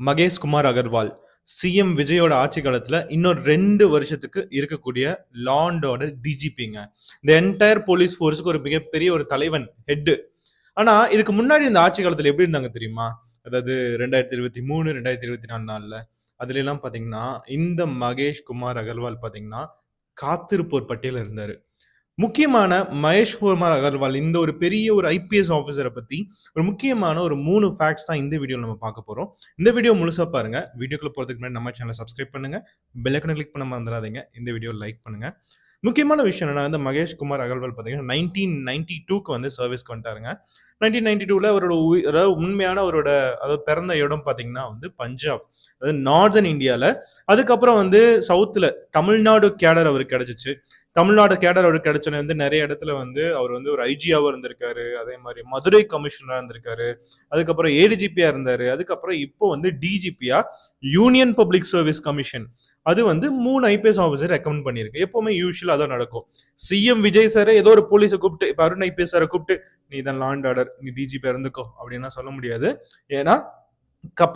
Mahesh Kumar Agarwal CM விஜயோட ஆட்சி காலத்துல இன்னொரு 2 வருஷத்துக்கு இருக்கக்கூடிய லா அண்ட் ஆர்டர் டிஜிபிங்க. இந்த என்டையர் போலீஸ் ஃபோர்ஸுக்கு ஒரு மிகப்பெரிய ஒரு தலைவன் ஹெட். ஆனா இதுக்கு முன்னாடி இந்த ஆட்சி காலத்துல எப்படி இருந்தாங்க தெரியுமா? அதாவது 2023 2024 நாள்ல அதுல எல்லாம் பாத்தீங்கன்னா இந்த மகேஷ் குமார் அகர்வால் பாத்தீங்கன்னா காத்திருப்போர் பட்டியல இருந்தாரு. முக்கியமான மகேஷ் குமார் அகர்வால் இந்த ஒரு பெரிய ஒரு ஐபிஎஸ் ஆஃபீஸரை பத்தி ஒரு முக்கியமான ஒரு 3 ஃபேக்ட்ஸ் தான் இந்த வீடியோல நம்ம பார்க்க போறோம். இந்த வீடியோ முழுசா பாருங்க. வீடியோக்குள்ள போறதுக்கு முன்னாடி நம்ம சேனலை சப்ஸ்கிரைப் பண்ணுங்க, பெல் ஐக்கனை கிளிக் பண்ண மறந்துடாதீங்க, இந்த வீடியோ லைக் பண்ணுங்க. முக்கியமான விஷயம் என்னன்னா வந்து மகேஷ் குமார் அகர்வால் பார்த்தீங்கன்னா 1992க்கு வந்து சர்வீஸ்க்கு வந்துட்டாருங்க. 1992ல அவரோட அதாவது உண்மையான அவரோட அதாவது பிறந்த இடம் பார்த்தீங்கன்னா வந்து பஞ்சாப், அதாவது நார்தர்ன் இந்தியால. அதுக்கப்புறம் வந்து சவுத்துல தமிழ்நாடு கேடர் அவருக்கு கிடைச்சிச்சு. தமிழ்நாடு கேடர் அவருக்கு கிடைச்சோன்னே வந்து நிறைய இடத்துல வந்து அவர் வந்து ஒரு ஐஜியாவும் இருந்திருக்காரு, அதே மாதிரி மதுரை கமிஷனரா இருந்திருக்காரு, அதுக்கப்புறம் ஏடிஜிபியா இருந்தாரு, அதுக்கப்புறம் இப்போ வந்து டிஜிபியா யூனியன் பப்ளிக் சர்வீஸ் கமிஷன் அது வந்து 3 ஐபிஎஸ் ஆஃபீஸர் ரெக்கமெண்ட் பண்ணியிருக்கு. எப்பவுமே யூஸ்வலா அதான் நடக்கும். சிஎம் விஜய் சார் ஏதோ ஒரு போலீஸை கூப்பிட்டு இப்ப அருண் ஐபிஎஸ் சாரை கூப்பிட்டு நீ தான் லா அண்ட் ஆர்டர், நீ டிஜிபி இருந்துக்கோ அப்படின்னா சொல்ல முடியாது. ஏன்னா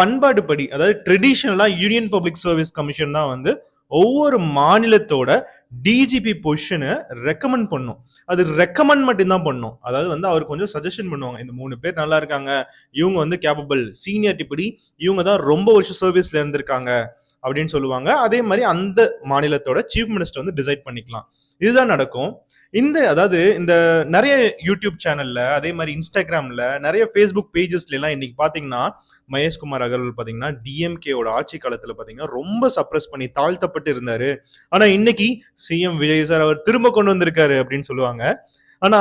பண்பாடு படி அதாவது ட்ரெடிஷனலா யூனியன் பப்ளிக் சர்வீஸ் கமிஷன் தான் வந்து ஒவ்வொரு மாநிலத்தோட டிஜிபி பொசிஷனை ரெக்கமெண்ட் பண்ணும். அது ரெக்கமெண்ட் மட்டும் தான் பண்ணும். அதாவது வந்து அவர் கொஞ்சம் சஜஷன் பண்ணுவாங்க. இந்த 3 பேர் நல்லா இருக்காங்க, இவங்க வந்து கேப்பபிள், சீனியாரிட்டி படி இவங்க தான் ரொம்ப வருஷம் சர்வீஸ்ல இருந்திருக்காங்க அப்படின்னு சொல்லுவாங்க. அதே மாதிரி அந்த மாநிலத்தோட சீஃப் மினிஸ்டர் வந்து டிசைட் பண்ணிக்கலாம். இதுதான் நடக்கும். அதாவது இந்த நிறைய யூடியூப் சேனல்ல, அதே மாதிரி இன்ஸ்டாகிராம்ல, நிறைய ஃபேஸ்புக் பேஜஸ்ல எல்லாம் இன்னைக்கு பாத்தீங்கன்னா மகேஷ் குமார் அகர்வால் பாத்தீங்கன்னா டிஎம்கேவோட ஆட்சி காலத்துல பாத்தீங்கன்னா ரொம்ப சப்ரஸ் பண்ணி தாழ்த்தப்பட்டு இருந்தாரு. ஆனா இன்னைக்கு சிஎம் விஜய் சார் அவர் திரும்ப கொண்டு வந்திருக்காரு அப்படின்னு சொல்லுவாங்க. ஆனா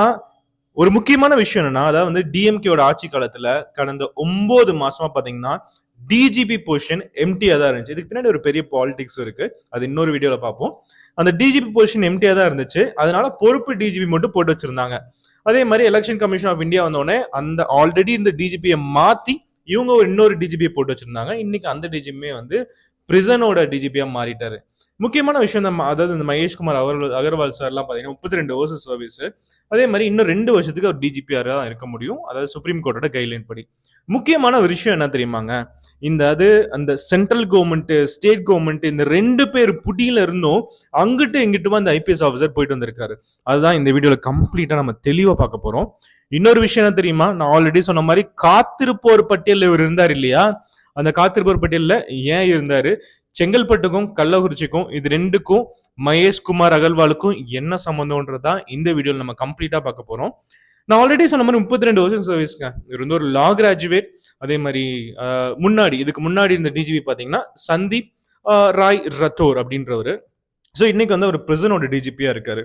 ஒரு முக்கியமான விஷயம் என்னன்னா, அதாவது வந்து டிஎம்கேவோட ஆட்சி காலத்துல கடந்த 9 மாசமா பாத்தீங்கன்னா டிஜிபி பொசிஷன் எம்டியா தான் இருந்துச்சு. இதுக்கு பின்னாடி ஒரு பெரிய பாலிடிக்ஸ் இருக்கு, அது இன்னொரு வீடியோல பார்ப்போம். அந்த டிஜிபி பொசிஷன் எம்டியா தான் இருந்துச்சு, அதனால பொறுப்பு டிஜிபி மட்டும் போட்டு வச்சிருந்தாங்க. அதே மாதிரி எலெக்ஷன் கமிஷன் ஆஃப் இந்தியா வந்தோடனே அந்த ஆல்ரெடி இந்த டிஜிபியை மாத்தி இவங்க ஒரு இன்னொரு டிஜிபியை போட்டு வச்சிருந்தாங்க. இன்னைக்கு அந்த டிஜிபியே வந்து பிரிசனோட டிஜிபியா மாறிட்டாரு. முக்கியமான விஷயம் அதாவது இந்த மகேஷ் குமார் அகர்வால் சார் எல்லாம் பாத்தீங்கன்னா 32 வருஷம் சர்வீஸ். அதே மாதிரி இன்னும் 2 வருஷத்துக்கு அவர் டிஜிபியா தான் இருக்க முடியும், அதாவது சுப்ரீம் கோர்ட்டோட கைட்லைன் படி. முக்கியமான ஒரு விஷயம் என்ன தெரியுமாங்க, அந்த சென்ட்ரல் கவர்மெண்ட், ஸ்டேட் கவர்மெண்ட் இந்த 2 பேர் புடியில இருந்தும் அங்கிட்டு இங்கிட்டுமா அந்த ஐபிஎஸ் ஆஃபீஸர் போயிட்டு வந்திருக்காரு. அதுதான் இந்த வீடியோல கம்ப்ளீட்டா நம்ம தெளிவா பார்க்க போறோம். இன்னொரு விஷயம் என்ன தெரியுமா, நான் ஆல்ரெடி சொன்ன மாதிரி காத்திருப்போர் பட்டியல் இவர் இருந்தார் இல்லையா, அந்த காத்திருப்போர் பட்டியல்ல ஏன் இருந்தாரு, செங்கல்பட்டுக்கும் கள்ளக்குறிச்சிக்கும் இது 2க்கும் மகேஷ் குமார் அகர்வாலுக்கும் என்ன சம்பந்தம்ன்றதா இந்த வீடியோல நம்ம கம்ப்ளீட்டா பார்க்க போறோம். நான் ஆல்ரெடி சொன்ன மாதிரி 32 வருஷம் சர்வீஸ்ங்க. இவர் வந்து ஒரு லா கிராஜுவேட். அதே மாதிரி இதுக்கு முன்னாடி இருந்த டிஜிபி பாத்தீங்கன்னா சந்தீப் ராய் ரத்தோர் அப்படின்றவர். ஸோ இன்னைக்கு வந்து அவர் பிரசனோட டிஜிபியா இருக்காரு.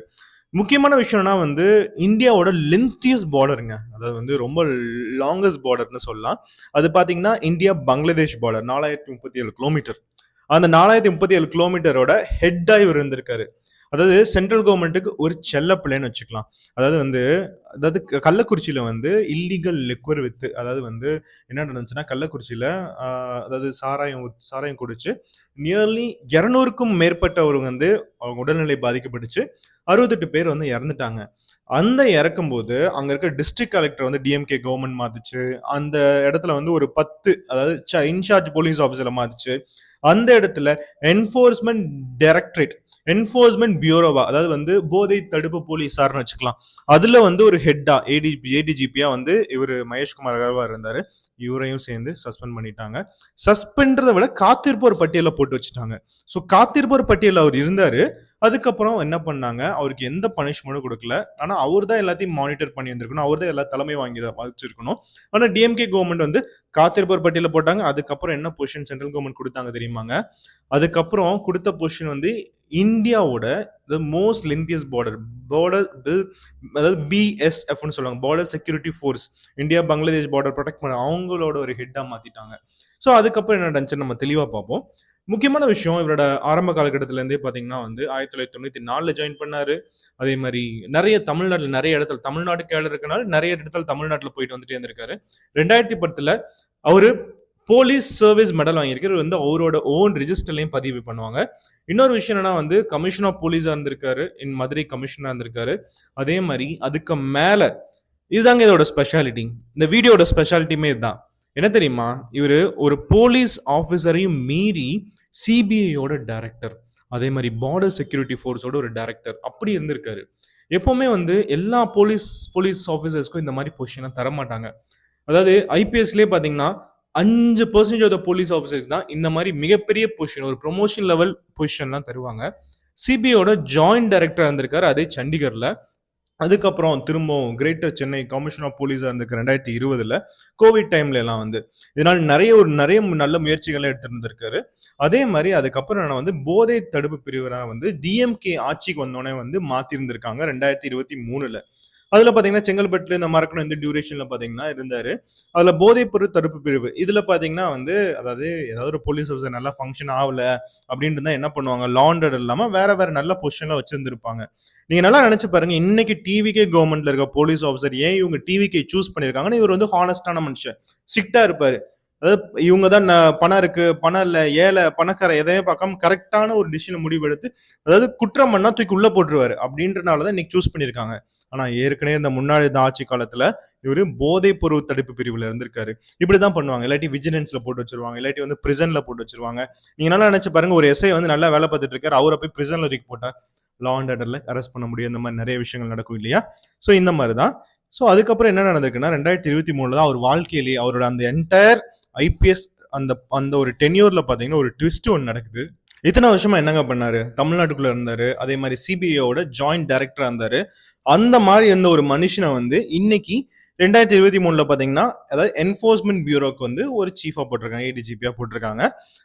முக்கியமான விஷயம்னா வந்து இந்தியாவோட லென்த்தியஸ்ட் பார்டருங்க, அதாவது வந்து ரொம்ப லாங்கஸ்ட் பார்டர்னு சொல்லலாம். அது பாத்தீங்கன்னா இந்தியா பங்களாதேஷ் பார்டர் 4037 கிலோமீட்டர். அந்த 4037 கிலோமீட்டரோட ஹெட்டா இவர் இருந்திருக்காரு. அதாவது சென்ட்ரல் கவர்மெண்ட்டுக்கு ஒரு செல்ல பிள்ளைன்னு வச்சுக்கலாம். அதாவது கள்ளக்குறிச்சியில வந்து இல்லீகல் லிக்வர் வித்து, அதாவது வந்து என்ன நடந்துச்சுன்னா கள்ளக்குறிச்சியில அதாவது சாராயம் குடிச்சு நியர்லி 200க்கும் மேற்பட்டவங்க வந்து அவங்க உடல்நிலை பாதிக்கப்பட்டுச்சு. 68 பேர் வந்து இறந்துட்டாங்க. அந்த இறக்கும்போது அங்க இருக்க டிஸ்ட்ரிக்ட் கலெக்டர் வந்து டிஎம்கே கவர்மெண்ட் மாத்துச்சு. அந்த இடத்துல வந்து ஒரு 10 அதாவது இன்சார்ஜ் போலீஸ் ஆஃபீஸரை மாத்துச்சு. அந்த இடத்துல என்ஃபோர்ஸ்மெண்ட் டைரக்டரேட், என்ஃபோர்ஸ்மெண்ட் பியூரோவா, அதாவது வந்து போதை தடுப்பு போலீஸார்னு வச்சுக்கலாம், அதுல வந்து ஒரு ஹெட்டா ஏடிஜிபியா வந்து இவர் மகேஷ் குமார் அகர்வால் இருந்தாரு. இவரையும் சேர்ந்து சஸ்பெண்ட் பண்ணிட்டாங்க. சஸ்பெண்ட்றதை விட காத்திருப்போர் பட்டியல போட்டு வச்சுட்டாங்க. ஸோ காத்திருப்போர் பட்டியல அவர் இருந்தாரு. அதுக்கப்புறம் என்ன பண்ணாங்க, அவருக்கு எந்த பனிஷ்மெண்ட்டும் கொடுக்கல. ஆனா அவர் தான் எல்லாத்தையும் மானிட்டர் பண்ணி வந்திருக்கணும், அவர் தான் எல்லா தலைமை வாங்கி வச்சிருக்கணும். ஆனா டிஎம்கே கவர்மெண்ட் வந்து காத்திருப்போர் பட்டியல போட்டாங்க. அதுக்கப்புறம் என்ன பொசிஷன் சென்ட்ரல் கவர்மெண்ட் கொடுத்தாங்க தெரியுமாங்க, அதுக்கப்புறம் கொடுத்த பொசிஷன் வந்து இந்தியாவோட மோஸ்ட் லென்தியஸ்ட் பார்டர் அதாவது பிஎஸ்எஃப்னு சொல்லுவாங்க, border security force, India Bangladesh border protect பண்ண அவங்களோட ஒரு ஹெட்டா மாத்திட்டாங்க. ஸோ அதுக்கப்புறம் என்ன நடந்துச்சு நம்ம தெளிவா பார்ப்போம். முக்கியமான விஷயம், இவரோட ஆரம்ப காலகட்டத்தில இருந்தே பாத்தீங்கன்னா வந்து 1994 ஜாயின் பண்ணாரு. அதே மாதிரி நிறைய தமிழ்நாட்டில் நிறைய இடத்துல தமிழ்நாடு கேடர் இருக்கனால நிறைய இடத்துல தமிழ்நாட்டில் போயிட்டு வந்துட்டே இருந்திருக்காரு. 2010 அவரு போலீஸ் சர்வீஸ் மெடல் வாங்கியிருக்காரு. வந்து அவரோட ஓன் ரிஜிஸ்டர்லையும் பதிவு பண்ணுவாங்க. இன்னொரு விஷயம் என்னன்னா வந்து கமிஷன் ஆஃப் போலீஸா இருந்திருக்காரு, இன் மதுரை கமிஷனா இருந்திருக்காரு. அதே மாதிரி அதுக்கு மேல இதுதாங்க இதோட ஸ்பெஷாலிட்டி, இந்த வீடியோட ஸ்பெஷாலிட்டியுமே இதுதான். என்ன தெரியுமா? இவரு ஒரு போலீஸ் ஆஃபீசரையும் மீறி சிபிஐயோட டைரக்டர். அதே மாரி பார்டர் செக்யூரிட்டி ஃபோர்ஸோட ஒரு டைரக்டர். அப்படி இருந்திருக்காரு. எப்பவுமே வந்து எல்லா போலீஸ் போலீஸ் ஆஃபீசர்ஸ்க்கும் இந்த மாரி பொசிஷன தரமாட்டாங்க. அதாவது ஐபிஎஸ்லயே பார்த்தீங்கன்னா, 5% ஆஃப் த போலீஸ் ஆஃபீசர்ஸ் தான் இந்த மாரி மிகப்பெரிய பொசிஷன், ஒரு புரமோஷன் லெவல் பொசிஷன்லாம் தருவாங்க. சிபிஐயோட ஜாயிண்ட் டைரக்டரா இருந்திருக்காரு. அதே சண்டிகர்ல. அதுக்கப்புறம் திரும்பவும் கிரேட்டர் சென்னை கமிஷன் ஆஃப் போலீஸா இருந்திருக்கு 2020ல கோவிட் டைம்ல எல்லாம் வந்து இதனால் நிறைய நல்ல முயற்சிகளை எடுத்திருந்திருக்காரு. அதே மாதிரி அதுக்கப்புறம் நான் வந்து போதை தடுப்பு பிரிவராக வந்து டிஎம்கே ஆட்சிக்கு வந்தோடனே வந்து மாத்திருந்திருக்காங்க 2023ல. அதுல பாத்தீங்கன்னா செங்கல்பட்டுல இந்த மறக்கணும் இந்த டியூரேஷன்ல பாத்தீங்கன்னா இருந்தாரு. அதுல போதைப் பொருள் தடுப்பு பிரிவு இதுல பாத்தீங்கன்னா வந்து அதாவது ஏதாவது ஒரு போலீஸ் ஆஃபீஸர் நல்லா ஃபங்க்ஷன் ஆகல அப்படின்ட்டு தான் என்ன பண்ணுவாங்க, லாண்டட் இல்லாம வேற வேற நல்ல பொசிஷன்ல வச்சிருந்திருப்பாங்க. நீங்க நல்லா நினைச்சு பாருங்க, இன்னைக்கு டிவிகே கவர்மெண்ட்ல இருக்க போலீஸ் ஆஃபீஸர் ஏன் இவங்க டிவிகே சூஸ் பண்ணிருக்காங்கன்னு, இவர் வந்து ஹானஸ்டான மனுஷன், ஸ்ட்ரிக்டா இருப்பாரு. அதாவது இவங்க தான் பணம் இருக்கு, பணம் இல்ல, ஏழை பணக்கார எதையுமே பார்க்காம கரெக்டான ஒரு டிசிஷன் முடிவெடுத்து, அதாவது குற்றம் பண்ணா தூக்கி உள்ள போட்டுருவாரு. அப்படின்றனாலதான் இன்னைக்கு சூஸ் பண்ணிருக்காங்க. ஆனா ஏற்கனவே இந்த முன்னாடி இந்த ஆட்சி காலத்துல இவரு போதைப் பொருள் தடுப்பு பிரிவுல இருந்திருக்காரு. இப்படிதான் பண்ணுவாங்க. இல்லாட்டி விஜிலன்ஸ்ல போட்டு வச்சிருவாங்க, இல்லாட்டி வந்து பிரிசன்ல போட்டு வச்சிருவாங்க. நீங்க நல்லா நினைச்சு பாருங்க, ஒரு எஸ்ஐ வந்து நல்லா வேலை பார்த்துட்டு இருக்காரு, அவரை போய் பிரிசன்ல தூக்கி போட்டா லா அண்ட் ஆர்டர்ல அரெஸ்ட் பண்ண முடியும். இந்த மாதிரி நிறைய விஷயங்கள் நடக்கும் இல்லையா? ஸோ இந்த மாதிரி தான். ஸோ அதுக்கப்புறம் என்ன நடந்திருக்குன்னா 2023 தான் அவர் வாழ்க்கையிலேயே அவரோட அந்த என்டையர் ஐபிஎஸ் அந்த அந்த ஒரு டென்யூர்ல பாத்தீங்கன்னா ஒரு ட்விஸ்ட் ஒன்று நடக்குது. இத்தனை வருஷமா என்னங்க பண்ணாரு? தமிழ்நாட்டுக்குள்ள இருந்தாரு. அதே மாதிரி சிபிஐயோட ஜாயிண்ட் டைரக்டரா இருந்தாரு. அந்த மாதிரி இருந்த ஒரு மனுஷனை வந்து இன்னைக்கு 2023ல பாத்தீங்கன்னா, அதாவது என்ஃபோர்ஸ்மெண்ட் பியூரோக்கு வந்து ஒரு சீஃபா போட்டிருக்காங்க, ஏடிஜிபியா போட்டிருக்காங்க.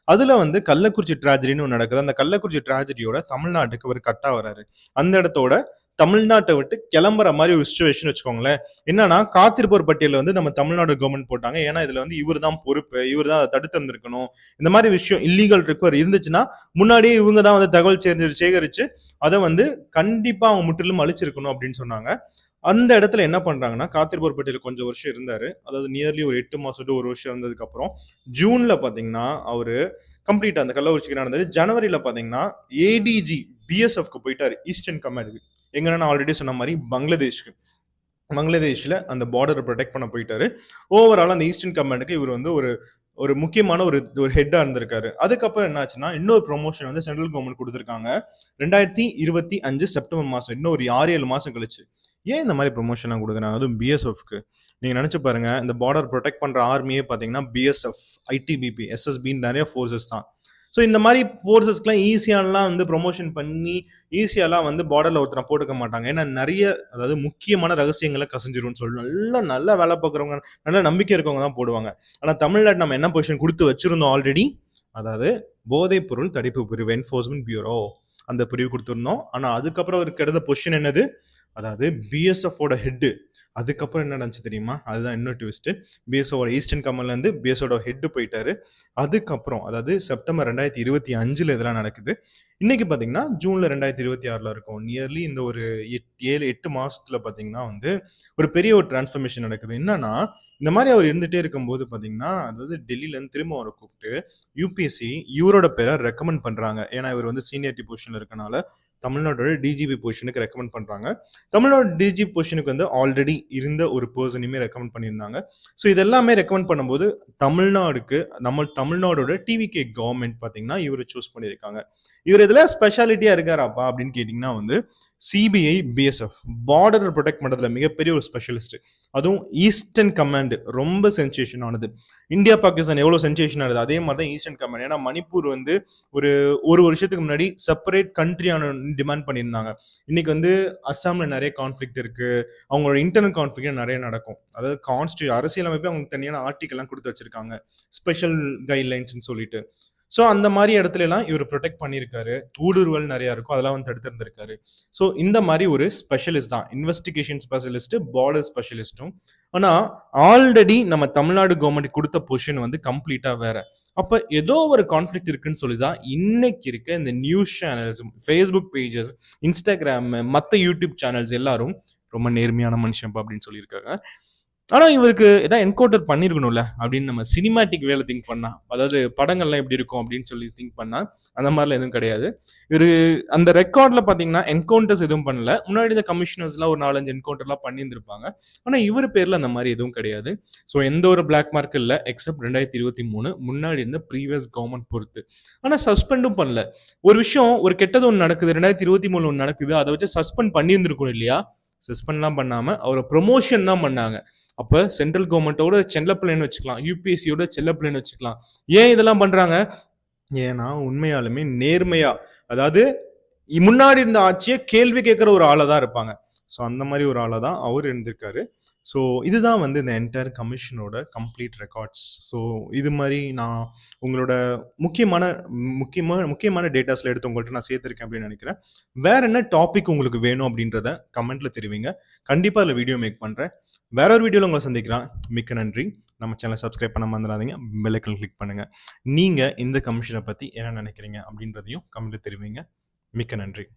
அதுல வந்து கள்ளக்குறிச்சி டிராஜடின்னு ஒன்று நடக்குது. அந்த கள்ளக்குறிச்சி டிராஜடியோட தமிழ்நாட்டுக்கு ஒரு கட்டா வராரு. அந்த இடத்தோட தமிழ்நாட்டை விட்டு கிளம்புற மாதிரி ஒரு சுச்சுவேஷன் வச்சுக்கோங்களேன். என்னன்னா காத்திருப்போர் பட்டியல வந்து நம்ம தமிழ்நாடு கவர்மெண்ட் போட்டாங்க. ஏன்னா இதுல வந்து இவர் தான் பொறுப்பு, இவர் தான் அதை தடுத்து இருந்திருக்கணும். இந்த மாதிரி விஷயம் இல்லீகல் ரிக்வயர் இருந்துச்சுன்னா முன்னாடியே இவங்க தான் வந்து தகவல் சேகரிச்சு அதை வந்து கண்டிப்பா அவங்க முற்றிலும் அழிச்சிருக்கணும் அப்படின்னு சொன்னாங்க. அந்த இடத்துல என்ன பண்றாங்கன்னா, காத்திருப்போர் பட்டியல கொஞ்சம் வருஷம் இருந்தாரு. அதாவது நியர்லி ஒரு 8 மாசம் டு 1 வருஷம் இருந்ததுக்கு அப்புறம் ஜூன்ல பாத்தீங்கன்னா அவரு கம்ப்ளீட்டா அந்த கள்ளக்குறிச்சிக்கு நடந்தது. ஜனவரியில பாத்தீங்கன்னா ஏடிஜி பிஎஸ்எஃப்க்கு போயிட்டாரு, ஈஸ்டர்ன் கமாண்டுக்கு. எங்கன்னா நான் ஆல்ரெடி சொன்ன மாதிரி பங்களாதேஷ்க்கு. பங்களாதேஷ்ல அந்த பார்டரை ப்ரொடெக்ட் பண்ண போயிட்டாரு. ஓவரால் அந்த ஈஸ்டர்ன் கமாண்டுக்கு இவர் வந்து ஒரு ஒரு முக்கியமான ஒரு ஒரு ஹெட்டா இருந்திருக்காரு. அதுக்கப்புறம் என்ன ஆச்சுன்னா இன்னொரு ப்ரொமோஷன் வந்து சென்ட்ரல் கவர்மெண்ட் கொடுத்திருக்காங்க 2025 செப்டம்பர் மாசம், இன்னும் ஒரு 6-7 மாசம் கழிச்சு. ஏன் இந்த மாதிரி ப்ரொமோஷன் கொடுக்குறாங்க, அதுவும் பிஎஸ்எஃப்க்கு? நீங்க நினைச்சு பாருங்க, இந்த பார்டர் ப்ரொடெக்ட் பண்ற ஆர்மியே பாத்தீங்கன்னா பிஎஸ்எஃப், ஐடிபிபி, எஸ்எஸ்பின்னு நிறைய ஃபோர்ஸஸ் தான். ஸோ இந்த மாதிரி ஃபோர்ஸஸ்க்குலாம் ஈஸியாலாம் வந்து ப்ரொமோஷன் பண்ணி ஈஸியாலாம் வந்து பார்டரில் ஒருத்தனை போட்டுக்க மாட்டாங்க. ஏன்னா நிறைய அதாவது முக்கியமான ரகசியங்களை கசிஞ்சிரும்னு சொல்லி நல்லா வேலை பார்க்குறவங்க, நல்ல நம்பிக்கை இருக்கவங்க தான் போடுவாங்க. ஆனால் தமிழ்நாடு நம்ம என்ன பொசிஷன் கொடுத்து வச்சிருந்தோம் ஆல்ரெடி, அதாவது போதைப் பொருள் தடுப்பு பிரிவு, என்ஃபோர்ஸ்மெண்ட் பியூரோ, அந்த பிரிவு கொடுத்துருந்தோம். ஆனால் அதுக்கப்புறம் இருக்கிற பொசிஷன் என்னது, அதாவது பிஎஸ்எஃபோட ஹெட்டு. அதுக்கப்புறம் என்ன நடந்துச்சு தெரியுமா? அதுதான் இன்னொரு ட்விஸ்ட். பிஎஸ்ஓட ஈஸ்டர்ன் கமாண்ட்ல இருந்து பிஎஸ்ஓட ஹெட் போயிட்டாரு. அதுக்கப்புறம் அதாவது செப்டம்பர் 2025 இதெல்லாம் நடக்குது. இன்னைக்கு பாத்தீங்கன்னா ஜூன்ல 2026 இருக்கும். நியர்லி இந்த ஒரு 7-8 மாசத்துல பாத்தீங்கன்னா வந்து ஒரு பெரிய ஒரு டிரான்ஸ்ஃபர்மேஷன் நடக்குது. என்னன்னா இந்த மாதிரி அவர் இருந்துட்டே இருக்கும்போது பாத்தீங்கன்னா, அதாவது டெல்லியில இருந்து திரும்ப அவரை கூப்பிட்டு யூபிஎஸ்சி இவரோட பேரை ரெக்கமெண்ட் பண்றாங்க. ஏன்னா இவர் வந்து சீனியரிட்டி பொசிஷன்ல இருக்கனால தமிழ்நாட்டோட டிஜிபி பொசிஷனுக்கு ரெக்கமெண்ட் பண்றாங்க. தமிழ்நாடு டிஜிபி பொசிஷனுக்கு வந்து ஆல்ரெடி இருந்த ஒரு பர்சனையுமே ரெக்கமெண்ட் பண்ணியிருந்தாங்க. ஸோ இதெல்லாமே ரெக்கமெண்ட் பண்ணும்போது தமிழ்நாடுக்கு தமிழ்நாடோட டிவிகே கவர்மெண்ட் பாத்தீங்கன்னா இவரை சூஸ் பண்ணியிருக்காங்க. இவர் இதுல ஸ்பெஷாலிட்டியா இருக்காராப்பா அப்படின்னு கேட்டீங்கன்னா வந்து சிபிஐ பிஎஸ்எஃப் பார்டர் ப்ரொடெக்ட் பண்றதுல மிகப்பெரிய ஒரு ஸ்பெஷலிஸ்ட். அதுவும் ஈஸ்டர்ன் கமாண்ட் ரொம்ப சென்சேஷன் ஆனது. இந்தியா பாகிஸ்தான் எவ்வளவு சென்சேஷன் ஆனது, அதே மாதிரி தான் ஈஸ்டர்ன் கமாண்ட். ஏன்னா மணிப்பூர் வந்து ஒரு வருஷத்துக்கு முன்னாடி செப்பரேட் கண்ட்ரியான டிமாண்ட் பண்ணியிருந்தாங்க. இன்னைக்கு வந்து அஸ்ஸாம்ல நிறைய கான்ஃபிளிக்ட் இருக்கு, அவங்களோட இன்டர்னல் கான்ஃபிளிக்ட் நிறைய நடக்கும். அதாவது அரசியலமைப்பு அவங்க தனியான ஆர்டிகல் எல்லாம் கொடுத்து வச்சிருக்காங்க, ஸ்பெஷல் கைட்லைன்ஸ் சொல்லிட்டு. ஸோ அந்த மாதிரி இடத்துல எல்லாம் இவர் ப்ரொடெக்ட் பண்ணியிருக்காரு. ஊடுருவல் நிறைய இருக்கும், அதெல்லாம் வந்து தடுத்திருந்திருக்காரு. ஸோ இந்த மாதிரி ஒரு ஸ்பெஷலிஸ்ட் தான், இன்வெஸ்டிகேஷன் ஸ்பெஷலிஸ்ட், பார்டர் ஸ்பெஷலிஸ்டும். ஆனா ஆல்ரெடி நம்ம தமிழ்நாடு கவர்மெண்ட் கொடுத்த பொசிஷன் வந்து கம்ப்ளீட்டா வேற. அப்ப ஏதோ ஒரு கான்ஃபிளிக்ட் இருக்குன்னு சொல்லிதான் இன்னைக்கு இருக்க இந்த news channels, Facebook pages, Instagram, மற்ற யூடியூப் சேனல்ஸ் எல்லாரும் ரொம்ப நேர்மையான மனுஷன் அப்படின்னு சொல்லியிருக்காங்க. ஆனா இவருக்கு ஏதாவது என்கவுண்டர் பண்ணியிருக்கணும்ல அப்படின்னு நம்ம சினிமேட்டிக் வேலை திங்க் பண்ணா, அதாவது படங்கள்லாம் எப்படி இருக்கும் அப்படின்னு சொல்லி திங்க் பண்ணா, அந்த மாதிரிலாம் எதுவும் கிடையாது. இவரு அந்த ரெக்கார்ட்ல பாத்தீங்கன்னா என்கவுண்டர்ஸ் எதுவும் பண்ணல. முன்னாடி இந்த கமிஷனர்ஸ்லாம் ஒரு 4, 5 என்கவுண்டர்லாம் பண்ணியிருந்திருப்பாங்க. ஆனா இவர் பேர்ல அந்த மாதிரி எதுவும் கிடையாது. ஸோ எந்த ஒரு பிளாக் மார்க் இல்ல எக்ஸப்ட் 2023 முன்னாடி இருந்த ப்ரீவியஸ் கவர்மெண்ட் பொறுத்து. ஆனா சஸ்பெண்டும் பண்ணல. ஒரு விஷயம், ஒரு கெட்டது ஒன்று நடக்குது, 2023 ஒன்று நடக்குது, அதை வச்சு சஸ்பெண்ட் பண்ணியிருந்திருக்கணும் இல்லையா? சஸ்பெண்ட்லாம் பண்ணாம அவரை ப்ரொமோஷன் தான் பண்ணாங்க. அப்ப சென்ட்ரல் கவர்மெண்ட்டோட செல்ல பிள்ளைன்னு வச்சுக்கலாம், யூபிஎஸ்சியோட செல்ல பிள்ளைன்னு வச்சுக்கலாம். ஏன் இதெல்லாம் பண்றாங்க? ஏன்னா உண்மையாலுமே நேர்மையா, அதாவது முன்னாடி இருந்த ஆட்சியை கேள்வி கேட்கிற ஒரு ஆளா தான் இருப்பாங்க. ஸோ அந்த மாதிரி ஒரு ஆளா தான் அவர் இருந்திருக்காரு. ஸோ இதுதான் வந்து இந்த என்டையர் கமிஷனோட கம்ப்ளீட் ரெக்கார்ட்ஸ். ஸோ இது மாதிரி நான் உங்களோட முக்கியமான முக்கியமான டேட்டாஸ்ல எடுத்து உங்கள்கிட்ட நான் சேர்த்திருக்கேன் அப்படின்னு நினைக்கிறேன். வேற என்ன டாபிக் உங்களுக்கு வேணும் அப்படின்றத கமெண்ட்ல தெரிவிங்க. கண்டிப்பா அதில் வீடியோ மேக் பண்றேன். வேற ஒரு வீடியோவில் உங்களை சந்திக்கலாம். மிக்க நன்றி. நம்ம சேனலை சப்ஸ்கிரைப் பண்ண மறந்துடாதீங்க. பெல் ஐக்கன் கிளிக் பண்ணுங்க. நீங்க இந்த கமிஷனை பத்தி என்ன நினைக்கிறீங்க அப்படின்றதையும் கமெண்ட்ல தெரிவிங்க. மிக்க நன்றி.